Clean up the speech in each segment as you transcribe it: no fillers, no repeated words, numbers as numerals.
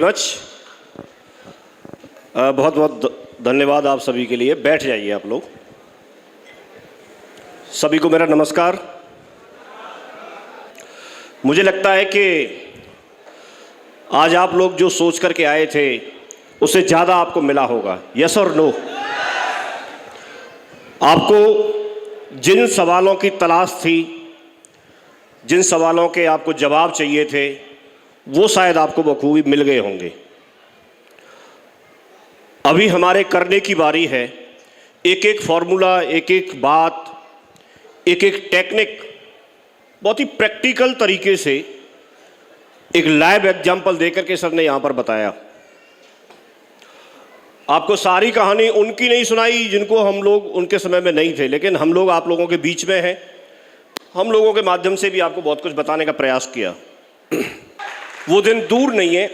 Much बहुत बहुत धन्यवाद आप सभी के लिए। बैठ जाइए आप लोग। सभी को मेरा नमस्कार। मुझे लगता है कि आज आप लोग जो सोच करके आए थे उससे ज़्यादा आपको मिला होगा। यस और नो? आपको जिन सवालों की तलाश थी, जिन सवालों के आपको जवाब चाहिए थे, वो शायद आपको बखूबी मिल गए होंगे। अभी हमारे करने की बारी है। एक एक फॉर्मूला, एक एक बात, एक एक टेक्निक बहुत ही प्रैक्टिकल तरीके से एक लाइव एग्जाम्पल देकर के सर ने यहाँ पर बताया। आपको सारी कहानी उनकी नहीं सुनाई जिनको हम लोग उनके समय में नहीं थे, लेकिन हम लोग आप लोगों के बीच में हैं। हम लोगों के माध्यम से भी आपको बहुत कुछ बताने का प्रयास किया। वो दिन दूर नहीं है।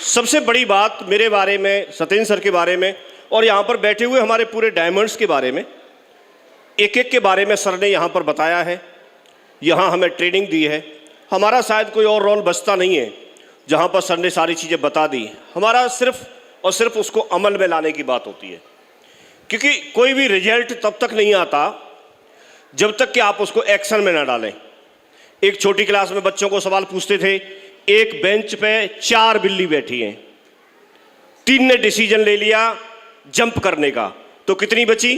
सबसे बड़ी बात मेरे बारे में, सत्येंद्र सर के बारे में और यहाँ पर बैठे हुए हमारे पूरे डायमंड्स के बारे में, एक एक के बारे में सर ने यहाँ पर बताया है। यहाँ हमें ट्रेनिंग दी है। हमारा शायद कोई और रोल बचता नहीं है जहाँ पर सर ने सारी चीज़ें बता दी। हमारा सिर्फ और सिर्फ उसको अमल में लाने की बात होती है, क्योंकि कोई भी रिजल्ट तब तक नहीं आता जब तक कि आप उसको एक्शन में ना डालें। एक छोटी क्लास में बच्चों को सवाल पूछते थे, एक बेंच पे 4 बिल्ली बैठी हैं, 3 ने डिसीजन ले लिया जंप करने का, तो कितनी बची?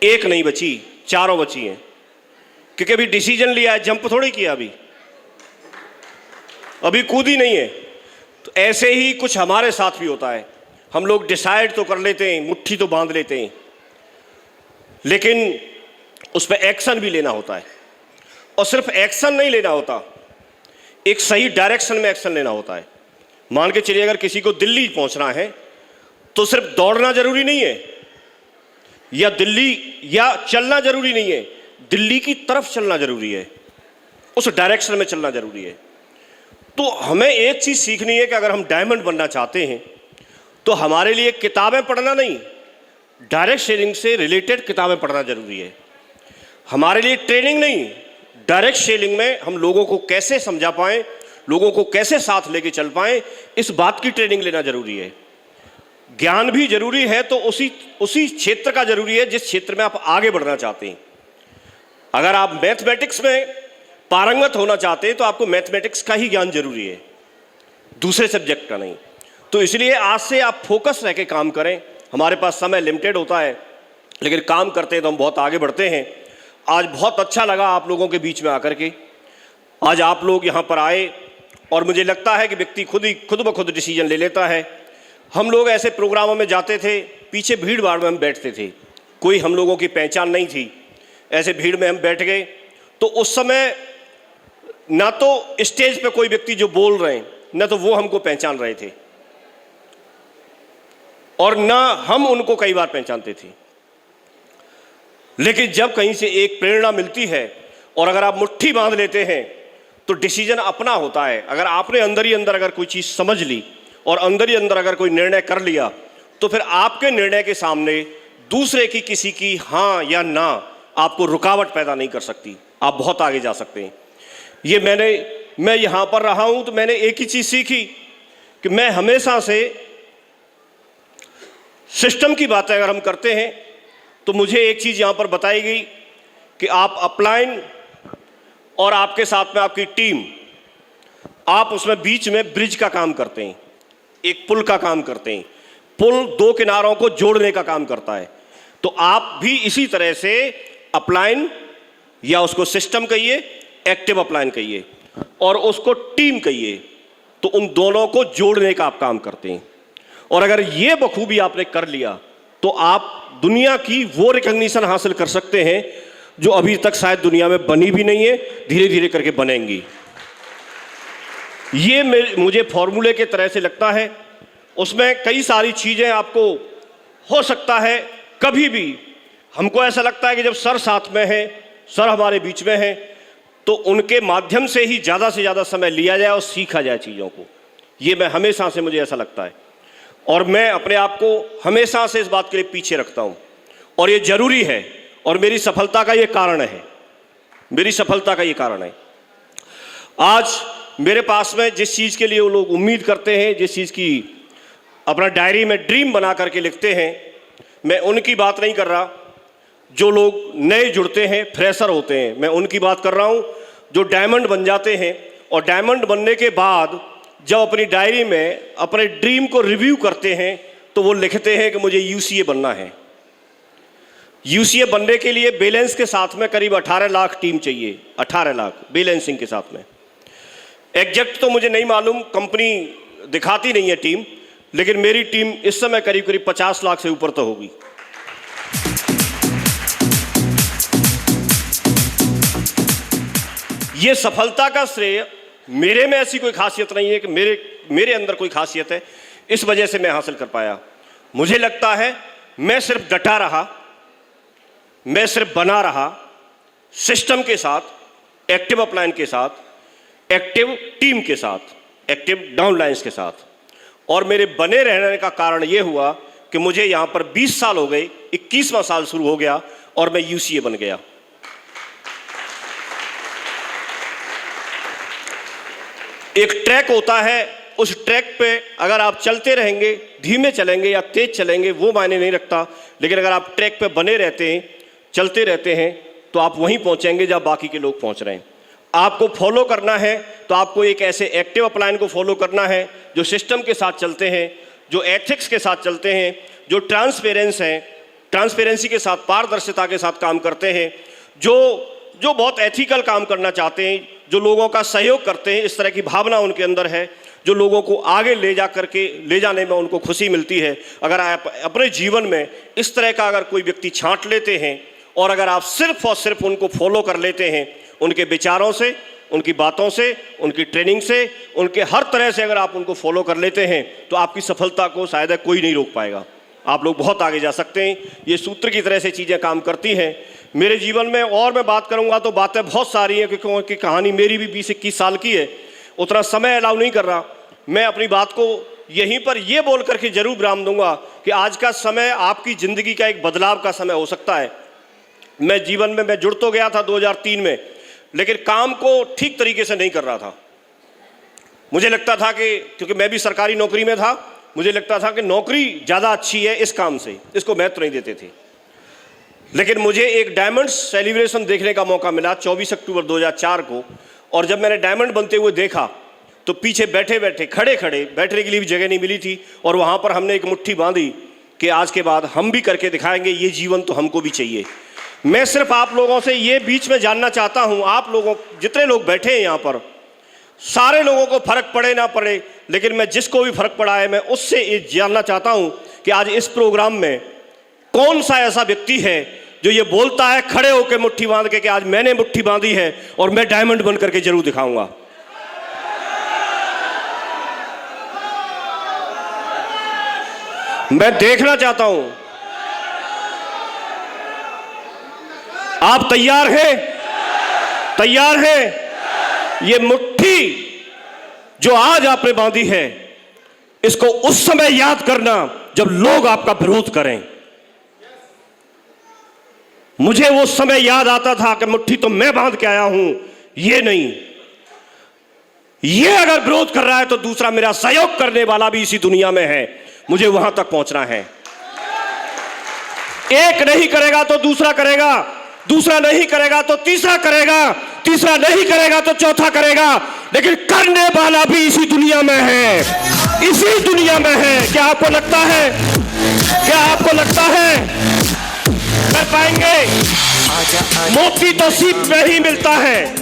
1 नहीं बची, 4 बची हैं, क्योंकि अभी डिसीजन लिया है, जंप थोड़ी किया, अभी कूदी नहीं है। तो ऐसे ही कुछ हमारे साथ भी होता है। हम लोग डिसाइड तो कर लेते हैं, मुट्ठी तो बांध लेते हैं, लेकिन उस पर एक्शन भी लेना होता है। और सिर्फ एक्शन नहीं लेना होता, एक सही डायरेक्शन में एक्शन लेना होता है। मान के चलिए अगर किसी को दिल्ली पहुंचना है तो सिर्फ दौड़ना जरूरी नहीं है, या दिल्ली या चलना जरूरी नहीं है, दिल्ली की तरफ चलना जरूरी है, उस डायरेक्शन में चलना जरूरी है। तो हमें एक चीज सीखनी है कि अगर हम डायमंड बनना चाहते हैं तो हमारे लिए किताबें पढ़ना नहीं, डायरेक्ट सेलिंग से रिलेटेड किताबें पढ़ना जरूरी है। हमारे लिए ट्रेनिंग नहीं, डायरेक्ट सेलिंग में हम लोगों को कैसे समझा पाएं, लोगों को कैसे साथ लेके चल पाएं, इस बात की ट्रेनिंग लेना जरूरी है। ज्ञान भी जरूरी है, तो उसी क्षेत्र का जरूरी है जिस क्षेत्र में आप आगे बढ़ना चाहते हैं। अगर आप मैथमेटिक्स में पारंगत होना चाहते हैं तो आपको मैथमेटिक्स का ही ज्ञान जरूरी है, दूसरे सब्जेक्ट का नहीं। तो इसलिए आज से आप फोकस रह के काम करें। हमारे पास समय लिमिटेड होता है, लेकिन काम करते हैं तो हम बहुत आगे बढ़ते हैं। आज बहुत अच्छा लगा आप लोगों के बीच में आकर के। आज आप लोग यहाँ पर आए और मुझे लगता है कि व्यक्ति खुद ब खुद डिसीजन ले लेता है। हम लोग ऐसे प्रोग्रामों में जाते थे, पीछे भीड़ भाड़ में हम बैठते थे, कोई हम लोगों की पहचान नहीं थी। ऐसे भीड़ में हम बैठ गए तो उस समय ना तो स्टेज पे कोई व्यक्ति जो बोल रहे हैं, ना तो वो हमको पहचान रहे थे, और ना हम उनको कई बार पहचानते थे। लेकिन जब कहीं से एक प्रेरणा मिलती है और अगर आप मुट्ठी बांध लेते हैं तो डिसीजन अपना होता है। अगर आपने अंदर ही अंदर अगर कोई चीज़ समझ ली और अंदर ही अंदर अगर कोई निर्णय कर लिया, तो फिर आपके निर्णय के सामने दूसरे की किसी की हाँ या ना आपको रुकावट पैदा नहीं कर सकती। आप बहुत आगे जा सकते हैं। ये मैं यहाँ पर रहा हूँ तो मैंने एक ही चीज़ सीखी कि मैं हमेशा से सिस्टम की बातें अगर हम करते हैं तो मुझे एक चीज़ यहाँ पर बताई गई कि आप अपलाइन और आपके साथ में आपकी टीम, आप उसमें बीच में ब्रिज का काम करते हैं, एक पुल का काम करते हैं। पुल 2 किनारों को जोड़ने का काम करता है। तो आप भी इसी तरह से अपलाइन, या उसको सिस्टम कहिए, एक्टिव अपलाइन कहिए, और उसको टीम कहिए, तो उन दोनों को जोड़ने का आप काम करते हैं। और अगर ये बखूबी आपने कर लिया तो आप दुनिया की वो रिकॉग्निशन हासिल कर सकते हैं जो अभी तक शायद दुनिया में बनी भी नहीं है, धीरे धीरे करके बनेंगी। ये मुझे फॉर्मूले के तरह से लगता है। उसमें कई सारी चीज़ें आपको हो सकता है कभी भी हमको ऐसा लगता है कि जब सर साथ में है, सर हमारे बीच में है, तो उनके माध्यम से ही ज़्यादा से ज़्यादा समय लिया जाए और सीखा जाए चीज़ों को। ये मैं हमेशा से, मुझे ऐसा लगता है, और मैं अपने आप को हमेशा से इस बात के लिए पीछे रखता हूँ, और ये जरूरी है, और मेरी सफलता का ये कारण है, मेरी सफलता का ये कारण है। आज मेरे पास में जिस चीज़ के लिए वो लोग उम्मीद करते हैं, जिस चीज़ की अपना डायरी में ड्रीम बना करके लिखते हैं, मैं उनकी बात नहीं कर रहा। जो लोग नए जुड़ते हैं, फ्रेशर होते हैं, मैं उनकी बात कर रहा हूँ। जो डायमंड बन जाते हैं और डायमंड बनने के बाद जब अपनी डायरी में अपने ड्रीम को रिव्यू करते हैं तो वो लिखते हैं कि मुझे यूसीए बनना है। यूसीए बनने के लिए बैलेंस के साथ में करीब 18 लाख टीम चाहिए, 18 लाख बैलेंसिंग के साथ में। एग्जैक्ट तो मुझे नहीं मालूम, कंपनी दिखाती नहीं है टीम, लेकिन मेरी टीम इस समय करीब करीब 50 लाख से ऊपर तो होगी। ये सफलता का श्रेय मेरे में ऐसी कोई खासियत नहीं है कि मेरे अंदर कोई खासियत है इस वजह से मैं हासिल कर पाया। मुझे लगता है मैं सिर्फ डटा रहा, मैं सिर्फ बना रहा, सिस्टम के साथ, एक्टिव अपलाइन के साथ, एक्टिव टीम के साथ, एक्टिव डाउनलाइंस के साथ। और मेरे बने रहने का कारण यह हुआ कि मुझे यहां पर 20 साल हो गए, 21वां साल शुरू हो गया और मैं यूसीए बन गया। एक ट्रैक होता है, उस ट्रैक पे अगर आप चलते रहेंगे, धीमे चलेंगे या तेज चलेंगे वो मायने नहीं रखता, लेकिन अगर आप ट्रैक पे बने रहते हैं, चलते रहते हैं, तो आप वहीं पहुंचेंगे जहां बाकी के लोग पहुंच रहे हैं। आपको फॉलो करना है तो आपको एक ऐसे एक्टिव अपलाइन को फॉलो करना है जो सिस्टम के साथ चलते हैं, जो एथिक्स के साथ चलते हैं, जो ट्रांसपेरेंसी के साथ, पारदर्शिता के साथ काम करते हैं, जो बहुत एथिकल काम करना चाहते हैं, जो लोगों का सहयोग करते हैं, इस तरह की भावना उनके अंदर है, जो लोगों को आगे ले जाने में उनको खुशी मिलती है। अगर आप अपने जीवन में इस तरह का अगर कोई व्यक्ति छांट लेते हैं और अगर आप सिर्फ और सिर्फ उनको फॉलो कर लेते हैं, उनके विचारों से, उनकी बातों से, उनकी ट्रेनिंग से, उनके हर तरह से अगर आप उनको फॉलो कर लेते हैं तो आपकी सफलता को शायद कोई नहीं रोक पाएगा। आप लोग बहुत आगे जा सकते हैं। ये सूत्र की तरह से चीज़ें काम करती हैं मेरे जीवन में। और मैं बात करूंगा तो बातें बहुत सारी हैं, क्योंकि कहानी मेरी भी 20-21 साल की है, उतना समय अलाउ नहीं कर रहा। मैं अपनी बात को यहीं पर ये बोल करके जरूर विराम दूंगा कि आज का समय आपकी ज़िंदगी का एक बदलाव का समय हो सकता है। मैं जीवन में जुड़ तो गया था 2003 में, लेकिन काम को ठीक तरीके से नहीं कर रहा था। मुझे लगता था कि, क्योंकि मैं भी सरकारी नौकरी में था, मुझे लगता था कि नौकरी ज़्यादा अच्छी है इस काम से, इसको महत्व नहीं देते थे। लेकिन मुझे एक डायमंड सेलिब्रेशन देखने का मौका मिला 24 अक्टूबर 2004 को, और जब मैंने डायमंड बनते हुए देखा तो पीछे बैठे खड़े बैठने के लिए भी जगह नहीं मिली थी, और वहाँ पर हमने एक मुट्ठी बांधी कि आज के बाद हम भी करके दिखाएंगे, ये जीवन तो हमको भी चाहिए। मैं सिर्फ आप लोगों से ये बीच में जानना चाहता हूँ, आप लोगों, जितने लोग बैठे हैं यहाँ पर, सारे लोगों को फर्क पड़े ना पड़े, लेकिन मैं जिसको भी फर्क पड़ा है मैं उससे ये जानना चाहता हूँ कि आज इस प्रोग्राम में कौन सा ऐसा व्यक्ति है जो ये बोलता है खड़े होकर मुट्ठी बांध के कि आज मैंने मुट्ठी बांधी है और मैं डायमंड बन करके जरूर दिखाऊंगा। मैं देखना चाहता हूं। आप तैयार हैं? तैयार हैं? ये मुट्ठी जो आज आपने बांधी है, इसको उस समय याद करना जब लोग आपका विरोध करें। मुझे वो समय याद आता था कि मुट्ठी तो मैं बांध के आया हूं, ये नहीं। ये अगर विरोध कर रहा है तो दूसरा मेरा सहयोग करने वाला भी इसी दुनिया में है, मुझे वहां तक पहुंचना है। एक नहीं करेगा तो दूसरा करेगा, दूसरा नहीं करेगा तो तीसरा करेगा, तीसरा नहीं करेगा तो चौथा करेगा, लेकिन करने वाला भी इसी दुनिया में है, इसी दुनिया में है। क्या आपको लगता है, क्या आपको लगता है कर पाएंगे? मोती तो सीप में ही मिलता है,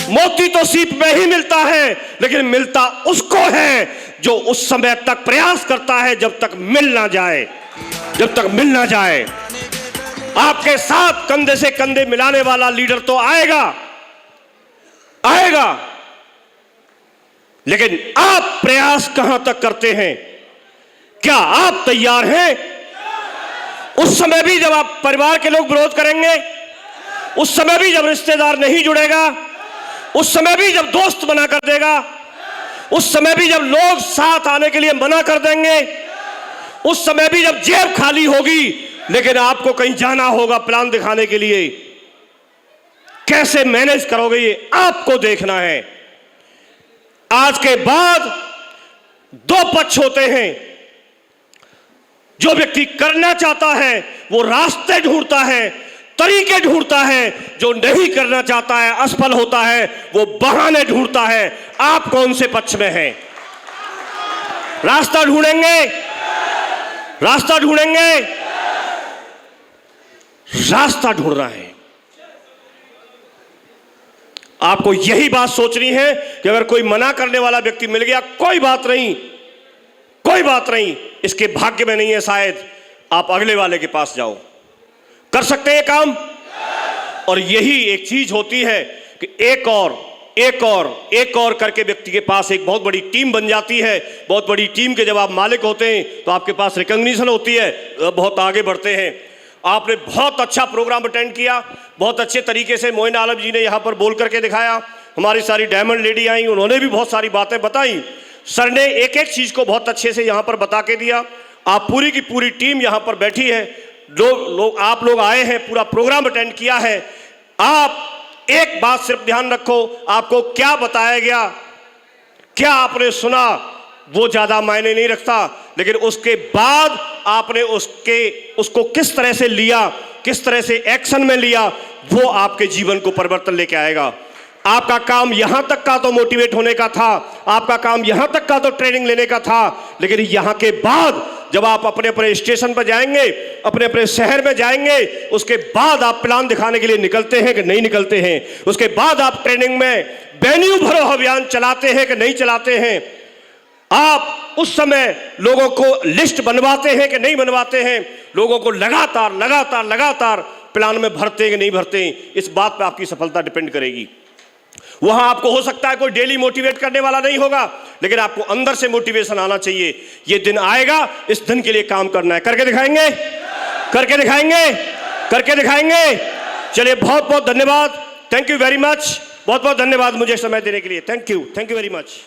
मोती तो सीप में ही मिलता है, लेकिन मिलता उसको है जो उस समय तक प्रयास करता है जब तक मिल ना जाए, जब तक मिल ना जाए। आपके साथ कंधे से कंधे मिलाने वाला लीडर तो आएगा, आएगा, लेकिन आप प्रयास कहां तक करते हैं? क्या आप तैयार हैं? उस समय भी जब आप परिवार के लोग विरोध करेंगे, उस समय भी जब रिश्तेदार नहीं जुड़ेगा, उस समय भी जब दोस्त मना कर देगा, उस समय भी जब लोग साथ आने के लिए मना कर देंगे, उस समय भी जब जेब खाली होगी, लेकिन आपको कहीं जाना होगा प्लान दिखाने के लिए, कैसे मैनेज करोगे ये आपको देखना है। आज के बाद दो पक्ष होते हैं। जो व्यक्ति करना चाहता है वो रास्ते ढूंढता है, तरीके ढूंढता है। जो नहीं करना चाहता है, असफल होता है, वो बहाने ढूंढता है। आप कौन से पक्ष में हैं? रास्ता ढूंढेंगे, रास्ता ढूंढेंगे, रास्ता ढूंढना है। आपको यही बात सोचनी है कि अगर कोई मना करने वाला व्यक्ति मिल गया, कोई बात नहीं, कोई बात नहीं, इसके भाग्य में नहीं है शायद, आप अगले वाले के पास जाओ, कर सकते हैं काम। और यही एक चीज होती है कि एक और करके व्यक्ति के पास एक बहुत बड़ी टीम बन जाती है। बहुत बड़ी टीम के जब आप मालिक होते हैं तो आपके पास रिकॉग्निशन होती है, बहुत आगे बढ़ते हैं। आपने बहुत अच्छा प्रोग्राम अटेंड किया, बहुत अच्छे तरीके से मोइन आलम जी ने यहाँ पर बोल करके दिखाया। हमारी सारी डायमंड लेडी आई, उन्होंने भी बहुत सारी बातें बताई। सर ने एक एक चीज को बहुत अच्छे से यहाँ पर बता के दिया। आप पूरी की पूरी टीम यहाँ पर बैठी है, आप लोग आए हैं, पूरा प्रोग्राम अटेंड किया है। आप एक बात सिर्फ ध्यान रखो, आपको क्या बताया गया, क्या आपने सुना, वो ज्यादा मायने नहीं रखता, लेकिन उसके बाद आपने उसको किस तरह से लिया, किस तरह से एक्शन में लिया, वो आपके जीवन को परिवर्तन लेके आएगा। आपका काम यहां तक का तो मोटिवेट होने का था, आपका काम यहां तक का तो ट्रेनिंग लेने का था, लेकिन यहां के बाद जब आप अपने अपने स्टेशन पर जाएंगे, अपने अपने शहर में जाएंगे, उसके बाद आप प्लान दिखाने के लिए निकलते हैं कि नहीं निकलते हैं, उसके बाद आप ट्रेनिंग में वेन्यू भरो अभियान चलाते हैं कि नहीं चलाते हैं, आप उस समय लोगों को लिस्ट बनवाते हैं कि नहीं बनवाते हैं, लोगों को लगातार लगातार लगातार प्लान में भरते हैं कि नहीं भरते हैं, इस बात पर आपकी सफलता डिपेंड करेगी। वहां आपको हो सकता है कोई डेली मोटिवेट करने वाला नहीं होगा, लेकिन आपको अंदर से मोटिवेशन आना चाहिए। ये दिन आएगा, इस दिन के लिए काम करना है। करके दिखाएंगे, करके दिखाएंगे, करके दिखाएंगे। चलिए, बहुत बहुत धन्यवाद, थैंक यू वेरी मच, बहुत बहुत धन्यवाद मुझे समय देने के लिए। Thank you very much.